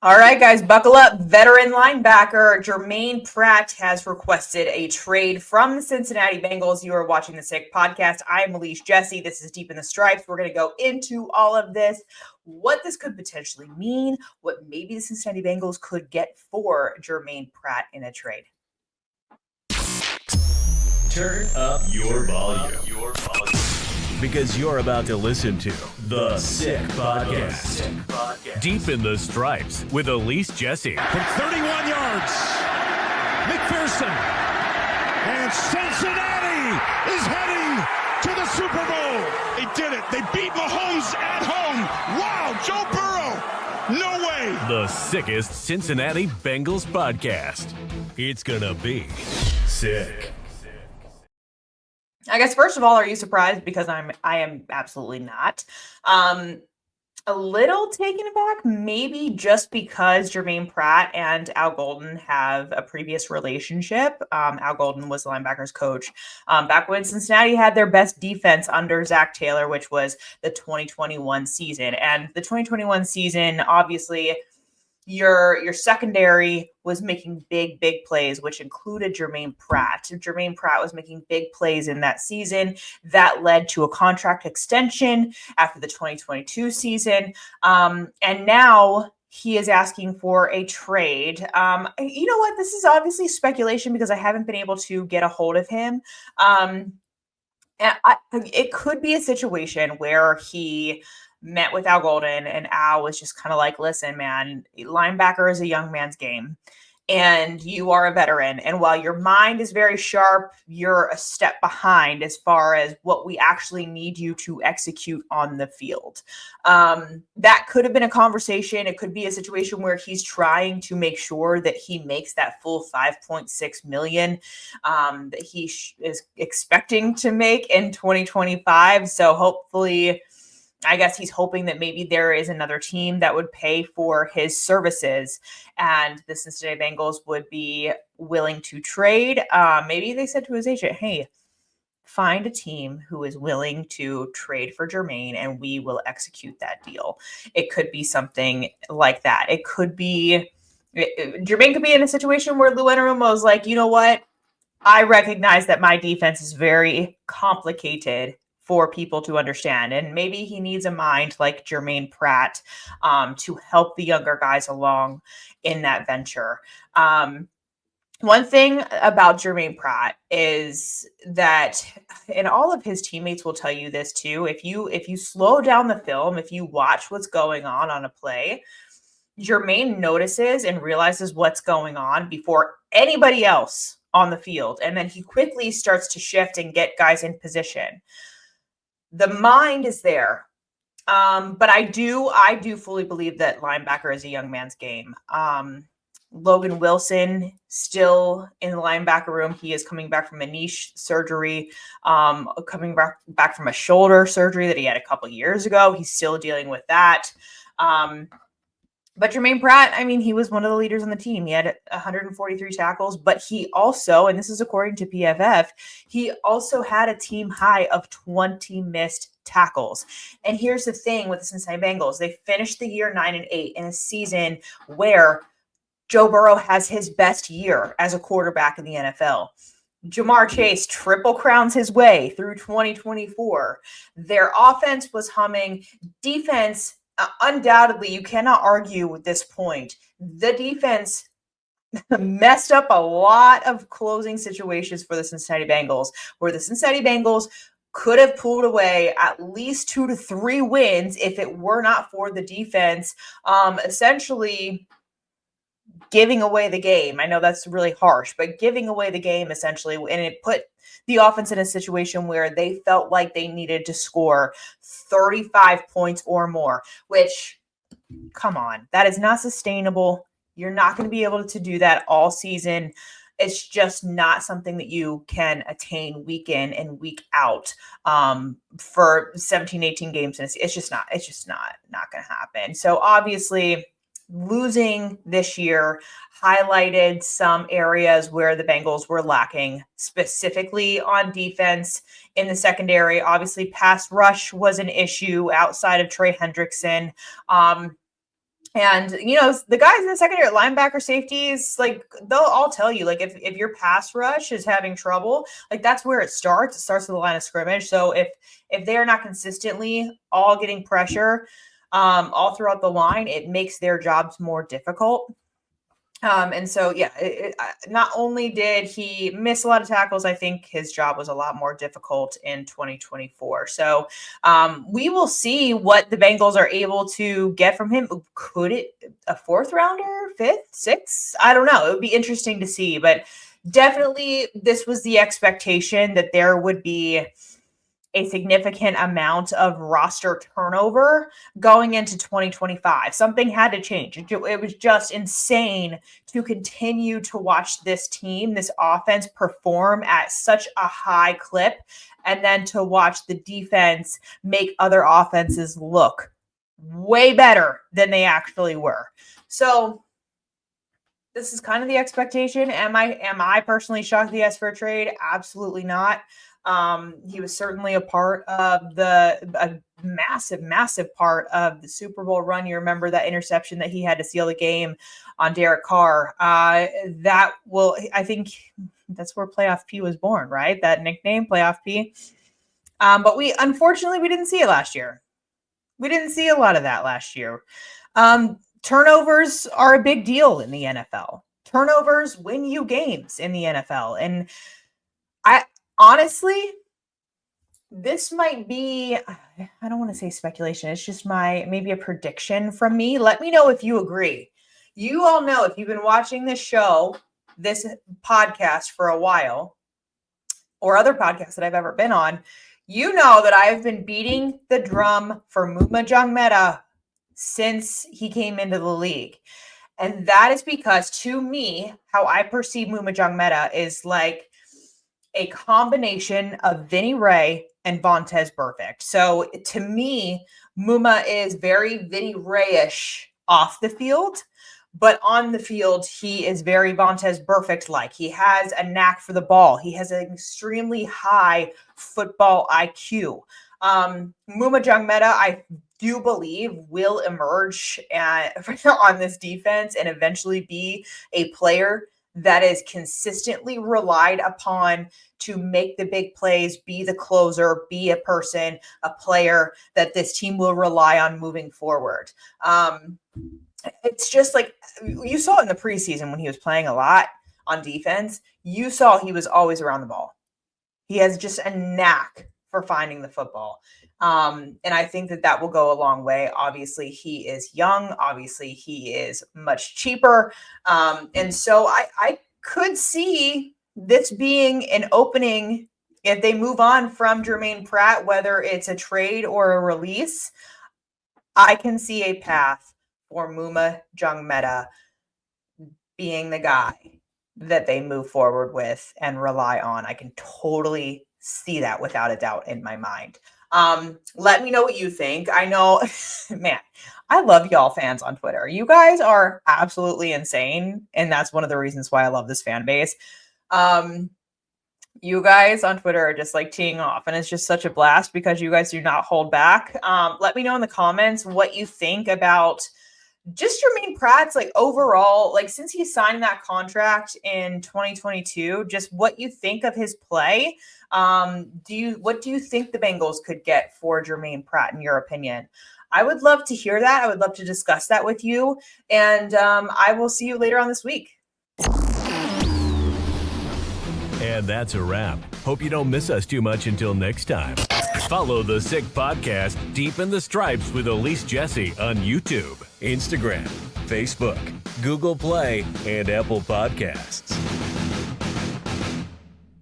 All right, guys, buckle up. Veteran linebacker Germaine Pratt has requested a trade from the Cincinnati Bengals. You are watching the Sick Podcast. I am Elise Jesse. This is Deep in the Stripes. We're going to go into all of this, what this could potentially mean, what maybe the Cincinnati Bengals could get for Germaine Pratt in a trade. Turn up your volume. Because you're about to listen to The Sick Podcast. Deep in the Stripes with Elise Jesse. From 31 yards, McPherson. And Cincinnati is heading to the Super Bowl. They did it. They beat Mahomes at home. Wow, Joe Burrow. No way. The sickest Cincinnati Bengals podcast. It's gonna be sick. I guess, first of all, are you surprised? Because I am absolutely not. A little taken aback, maybe just because Germaine Pratt and Al Golden have a previous relationship. Al Golden was the linebackers coach back when Cincinnati had their best defense under Zach Taylor, which was the 2021 season. And the 2021 season, obviously, your secondary was making big plays, which included Germaine Pratt. Germaine Pratt was making big plays in that season. That led to a contract extension after the 2022 season. And now he is asking for a trade. You know what? This is obviously speculation because I haven't been able to get a hold of him. It could be a situation where he met with Al Golden and Al was just kind of like, listen, man, linebacker is a young man's game and you are a veteran. And while your mind is very sharp, you're a step behind as far as what we actually need you to execute on the field. That could have been a conversation. It could be a situation where he's trying to make sure that he makes that full $5.6 million that he is expecting to make in 2025. So hopefully, I guess he's hoping that maybe there is another team that would pay for his services and the Cincinnati Bengals would be willing to trade. Maybe they said to his agent, hey, find a team who is willing to trade for Germaine and we will execute that deal. It could be something like that. It could be, Germaine could be in a situation where Lou Anarumo is like, you know what? I recognize that my defense is very complicated for people to understand. And maybe he needs a mind like Germaine Pratt to help the younger guys along in that venture. One thing about Germaine Pratt is that, and all of his teammates will tell you this too, if you slow down the film, if you watch what's going on a play, Germaine notices and realizes what's going on before anybody else on the field. And then he quickly starts to shift and get guys in position. The mind is there. But I do fully believe that linebacker is a young man's game. Logan Wilson still in the linebacker room. He is coming back from a knee surgery, coming back from a shoulder surgery that he had a couple years ago. He's still dealing with that. But Germaine Pratt, I mean, he was one of the leaders on the team. He had 143 tackles, but he also, and this is according to PFF, he also had a team high of 20 missed tackles. And here's the thing with the Cincinnati Bengals. They finished the year 9-8 in a season where Joe Burrow has his best year as a quarterback in the NFL. Jamar Chase triple crowns his way through 2024. Their offense was humming. Defense, undoubtedly, you cannot argue with this point. The defense messed up a lot of closing situations for the Cincinnati Bengals, where the Cincinnati Bengals could have pulled away at least 2 to 3 wins if it were not for the defense essentially giving away the game. I know that's really harsh, but giving away the game essentially, and it put the offense in a situation where they felt like they needed to score 35 points or more, which, come on, that is not sustainable. You're not going to be able to do that all season. It's just not something that you can attain week in and week out for 17, 18 games. It's just not going to happen. So obviously, losing this year highlighted some areas where the Bengals were lacking, specifically on defense in the secondary. Obviously, pass rush was an issue outside of Trey Hendrickson. And, the guys in the secondary, linebacker, safeties, like, they'll all tell you, like, if your pass rush is having trouble, like, that's where it starts. It starts with the line of scrimmage. So if they are not consistently all getting pressure all throughout the line, it makes their jobs more difficult. And so, yeah, not only did he miss a lot of tackles, I think his job was a lot more difficult in 2024. So we will see what the Bengals are able to get from him. Could it a fourth rounder, fifth, sixth? I don't know. It would be interesting to see. But definitely this was the expectation that there would be a significant amount of roster turnover going into 2025. Something had to change. It was just insane to continue to watch this team, this offense perform at such a high clip, and then to watch the defense make other offenses look way better than they actually were. So this is kind of the expectation. Am I personally shocked he asked for a trade? Absolutely not. He was certainly a part of a massive part of the Super Bowl run. You remember that interception that he had to seal the game on Derek Carr. I think that's where Playoff P was born, right? That nickname, Playoff P. But unfortunately, we didn't see it last year. We didn't see a lot of that last year. Turnovers are a big deal in the NFL. Turnovers win you games in the NFL. And honestly, this might be, I don't want to say speculation. It's just maybe a prediction from me. Let me know if you agree. You all know, if you've been watching this show, this podcast for a while, or other podcasts that I've ever been on, you know that I've been beating the drum for Muma Jongmeta since he came into the league. And that is because, to me, how I perceive Muma Jongmeta is like a combination of Vinny Ray and Vontaze Burfict. So to me, Muma is very Vinny Ray-ish off the field, but on the field, he is very Vontaze Burfict-like. He has a knack for the ball. He has an extremely high football IQ. Muma Jongmeta, I do believe, will emerge on this defense and eventually be a player that is consistently relied upon to make the big plays, be the closer, be a player that this team will rely on moving forward. It's just like you saw in the preseason when he was playing a lot on defense, you saw he was always around the ball. He has just a knack for finding the football. And I think that will go a long way. Obviously, he is young. Obviously, he is much cheaper. And so I could see this being an opening if they move on from Germaine Pratt, whether it's a trade or a release. I can see a path for Muma Jongmeta being the guy that they move forward with and rely on. I can totally see that without a doubt in my mind. Let me know what you think. I know, man, I love y'all fans on Twitter. You guys are absolutely insane. And that's one of the reasons why I love this fan base. You guys on Twitter are just like teeing off, and it's just such a blast because you guys do not hold back. Let me know in the comments what you think about just Germaine Pratt's like overall, like since he signed that contract in 2022, just what you think of his play. What do you think the Bengals could get for Germaine Pratt in your opinion? I would love to hear that. I would love to discuss that with you. And I will see you later on this week. And that's a wrap. Hope you don't miss us too much until next time. Follow the Sick Podcast Deep in the Stripes with Elise Jesse on YouTube, Instagram, Facebook, Google Play, and Apple Podcasts.